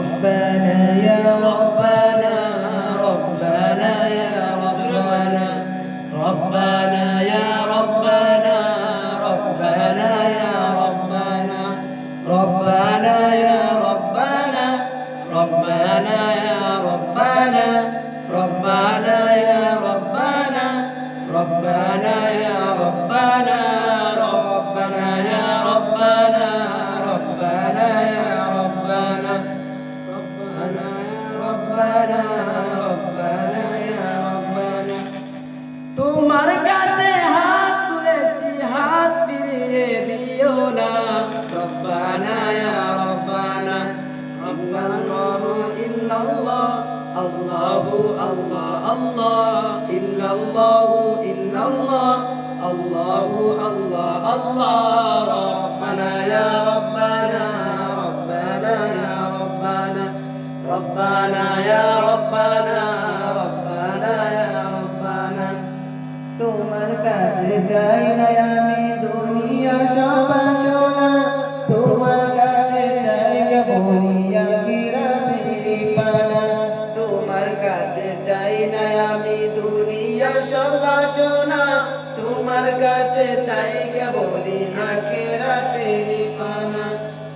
ربنا يا ربنا ربنا يا ربنا ربنا يا ربنا ربنا يا ربنا ربنا يا ربنا ربنا يا ربنا ربنا يا ربنا ربنا يا ربنا ربنا يا ربنا ربنا يا ربنا ربنا يا ربنا ربنا يا ربنا তোমার কাছে হাত তুলেছি হাত ফিরিয়ে দিও না রব্বানা ইয়া রব্বানা আল্লাহু ইল্লাল্লাহ আল্লাহু আল্লাহ আল্লাহ ইল্লাল্লাহু ইল্লাল্লাহ আল্লাহু আল্লাহ আল্লাহ রব্বানা ইয়া রব্বানা রব্বানা ইয়া রব্বানা রব্বানা ইয়া রব্বানা রব্বানা ইয়া রব্বানা তোমার কাছে যাই না আমি দুনিয়ার সব সোনা তোমার কাছে যাই গে বলিয়া আখিরাতের পানা তোমার কাছে চাই না আমি দুনিয়ার সব সোনা তোমার কাছে চাই গে বলি আখিরাতের পানা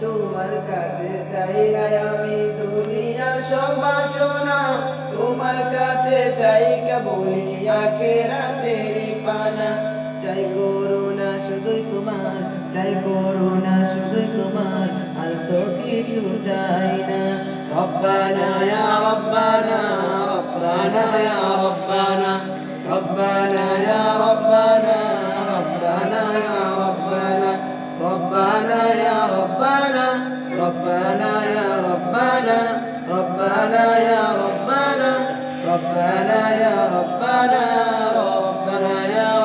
তোমার কাছে চাই না আমি দুনিয়ার সব সোনা তোমার কাছে চাই গে বলি আখিরাতের পানা চাই করুণা শুধুই তোমার চাই করুণা শুধুই তোমার আর তো কিছু চাই না রব্বানা ইয়া রব্বানা রব্বানা ইয়া রব্বানা রব্বানা ইয়া রব্বানা রব্বানা ইয়া রব্বানা রব্বানা ইয়া রব্বানা রব্বানা ইয়া রব্বানা রব্বানা ইয়া রব্বানা ربنا يا ربنا ربنا يا